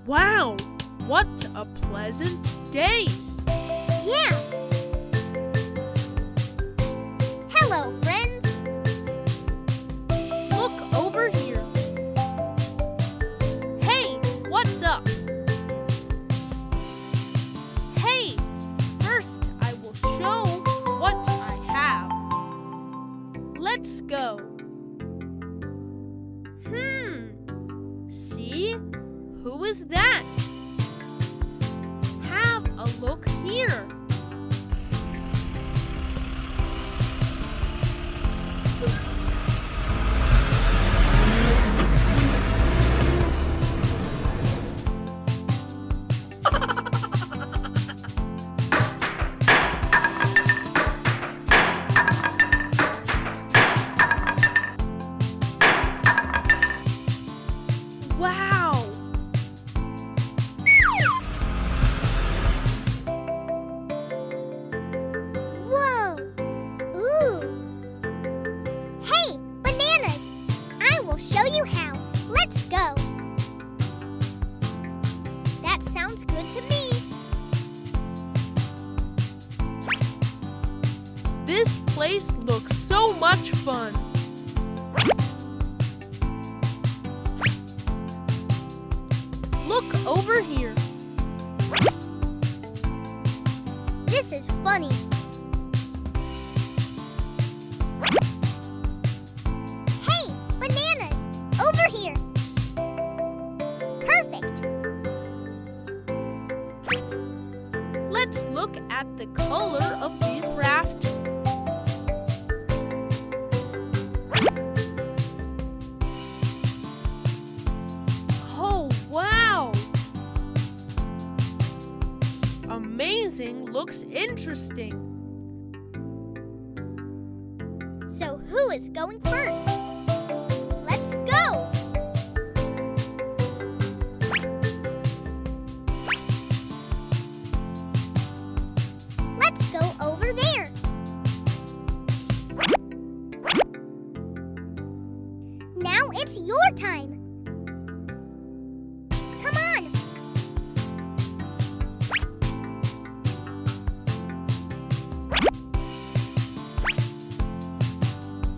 Wow, what a pleasant day! Yeah! Hello, friends! Look over here. Hey, what's up? Hey, first I will show what I have. Let's go. See? Who is that? Have a look here. Wow! Whoa! Ooh! Hey, bananas! I will show you how. Let's go! That sounds good to me. This place looks so much fun. Look over here. This is funny. Hey, bananas! Over here! Perfect! Let's look at the color of these raft. Oh, wow! Amazing, looks interesting. So who is going first? Let's go! Let's go over there. Now it's your time. Come on.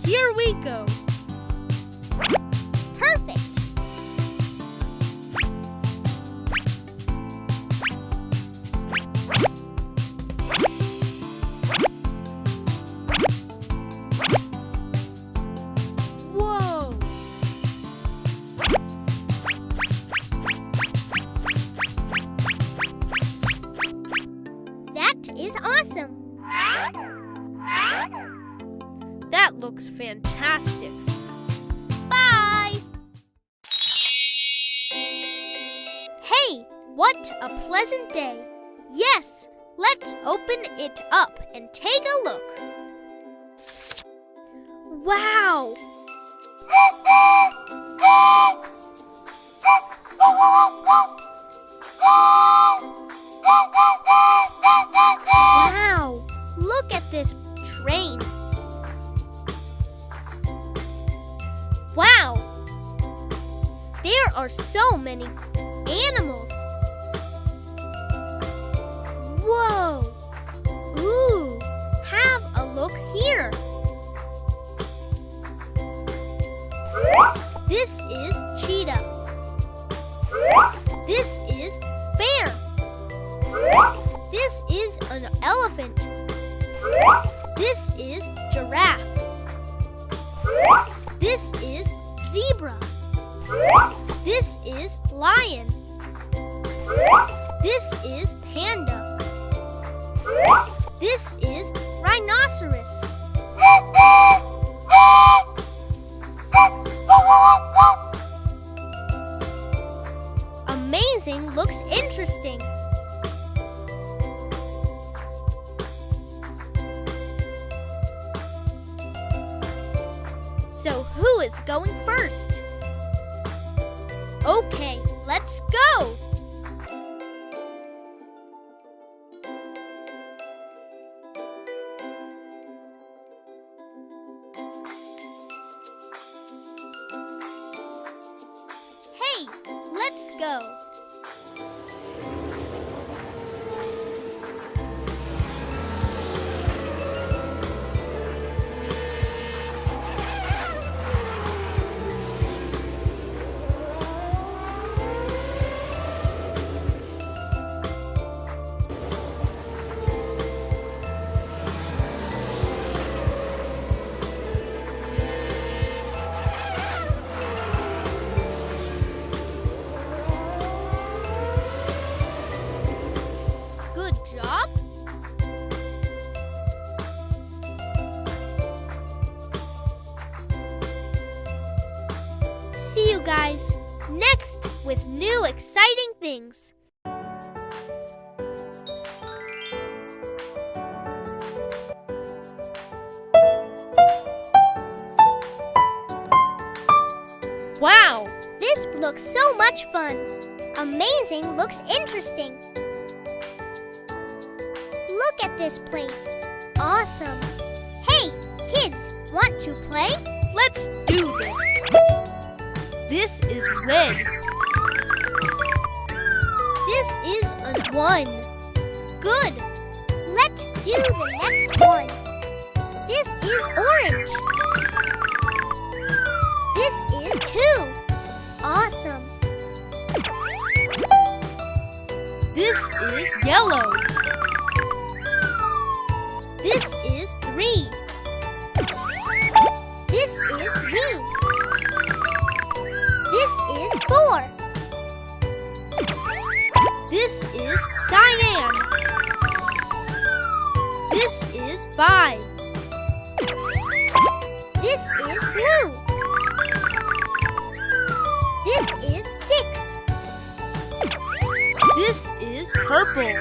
Here we go. Perfect. Whoa! That is awesome. That looks fantastic. Bye. Hey, what a pleasant day. Yes, let's open it up and take a look. Wow! Wow! Look at this train. Wow! There are so many animals. Whoa! Ooh! Have a look here. This is cheetah. This is bear. This is an elephant. This is giraffe. This is zebra. This is lion. This is panda. This is rhinoceros. Amazing, looks interesting. So who is going first? Okay, let's go! Hey, let's go! Next with new exciting things. Wow! This looks so much fun. Amazing looks interesting. Look at this place. Awesome. Hey, kids, want to play? Let's do this. This is red. This is a 1. Good. Let's do the next one. This is orange. This is 2. Awesome. This is yellow. This is 3. This is green. This is 4. This is cyan. This is 5. This is blue. This is 6. This is purple.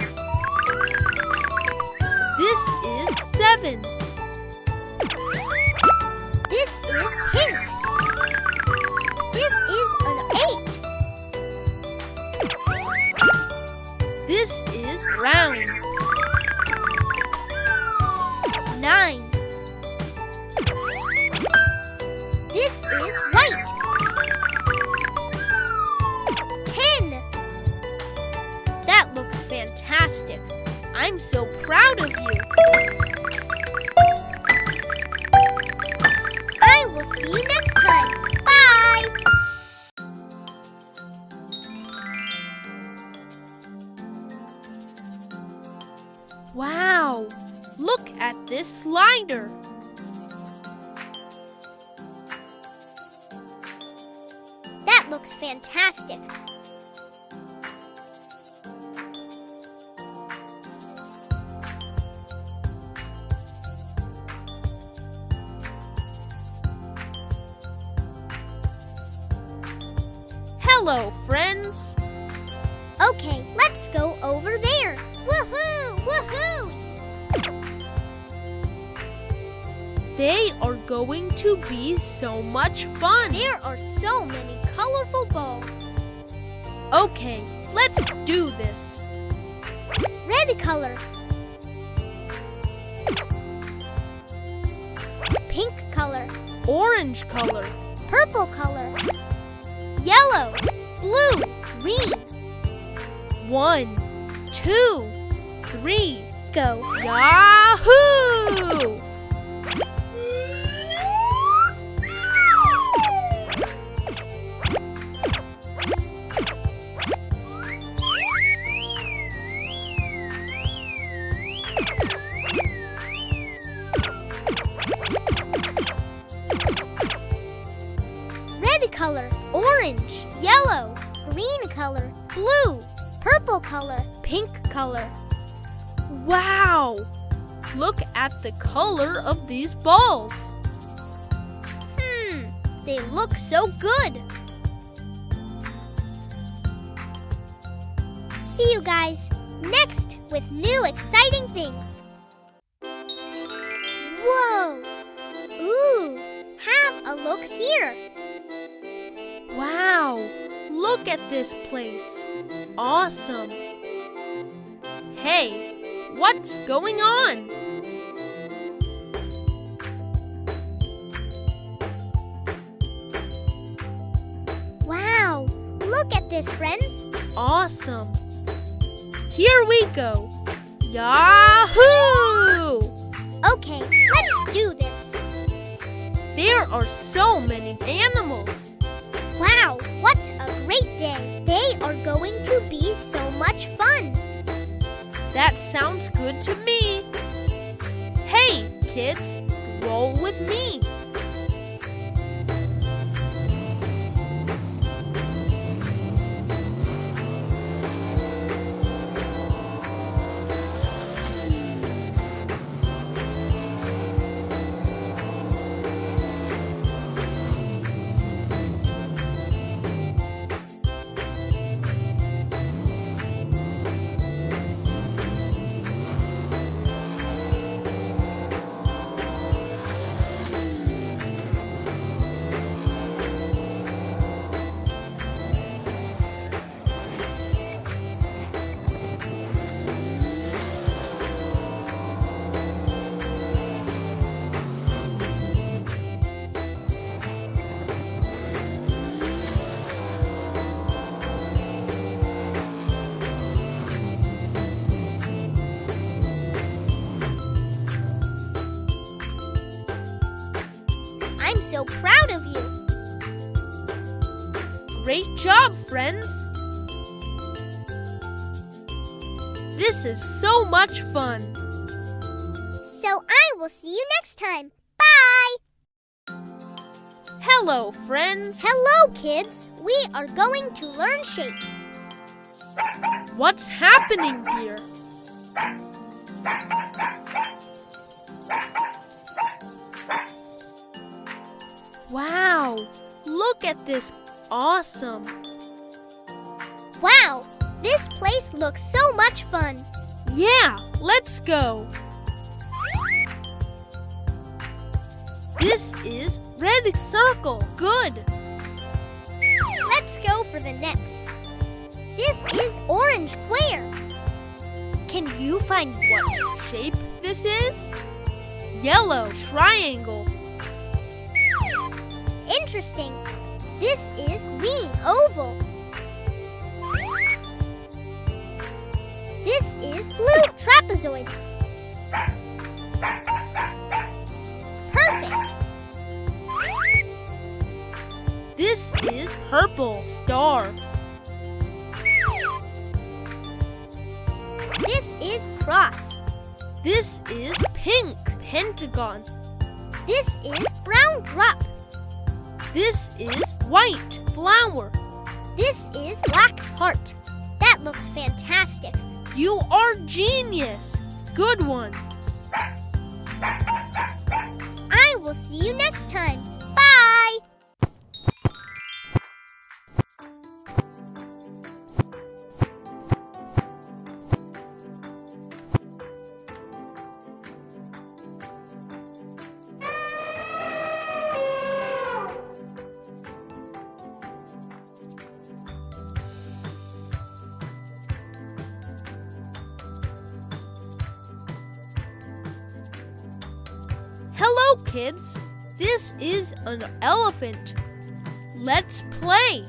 This is 7. This is pink. This is an 8. This is round. 9. This is white. 10. That looks fantastic. I'm so proud of you. I will see you next time. Bye! Wow! Look at this slider. That looks fantastic. Hello, friends. Okay, let's go over there. Woohoo! Woohoo! They are going to be so much fun. There are so many colorful balls. Okay, let's do this. Red color. Pink color. Orange color. Purple color. Yellow. Blue. Green. 1, 2, 3. Go. Yahoo! Red color. Orange. Yellow. Green color. Blue. Purple color. Pink color. Wow! Look at the color of these balls. They look so good. See you guys next with new exciting things. Whoa! Ooh! Have a look here. Wow! Look at this place. Awesome. Hey, what's going on? Wow! Look at this, friends. Awesome. Here we go. Yahoo! Okay, let's do this. There are so many animals. Wow, what a great day. They are going to be so much fun. That sounds good to me. Hey, kids, roll with me. so proud of you. Great job, friends! This is so much fun! So I will see you next time. Bye! Hello, friends! Hello, kids! We are going to learn shapes. What's happening here? Wow! Look at this! Awesome! Wow! This place looks so much fun. Yeah! Let's go! This is red circle. Good! Let's go for the next. This is orange square. Can you find what shape this is? Yellow triangle. Interesting. This is green oval. This is blue trapezoid. Perfect. This is purple star. This is cross. This is pink pentagon. This is brown drop. This is white flower. This is black heart. That looks fantastic. You are genius. Good one. I will see you next time. Bye! Hello, kids. This is an elephant. Let's play.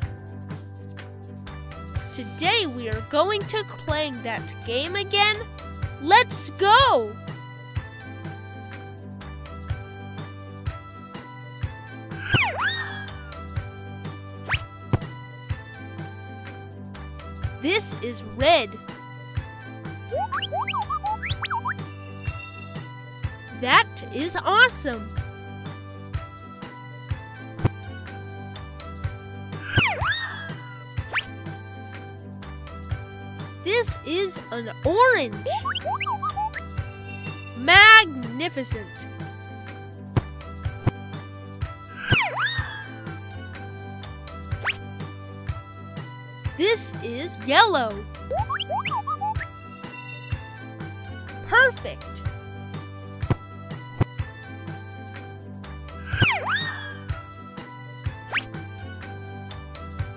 Today we are going to play that game again. Let's go. This is red. That is awesome. This is an orange. Magnificent. This is yellow. Perfect.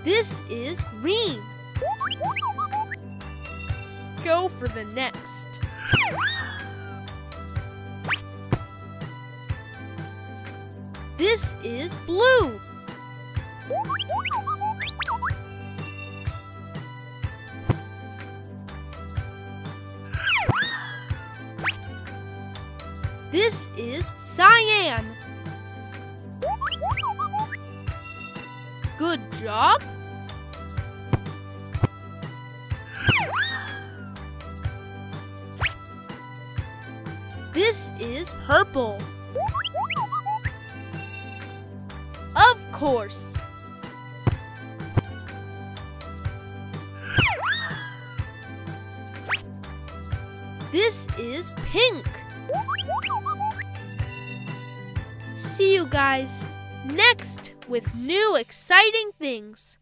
This is green. Go for the next. This is blue. This is cyan. Good job. This is purple. Of course. This is pink. See you guys next with new exciting things.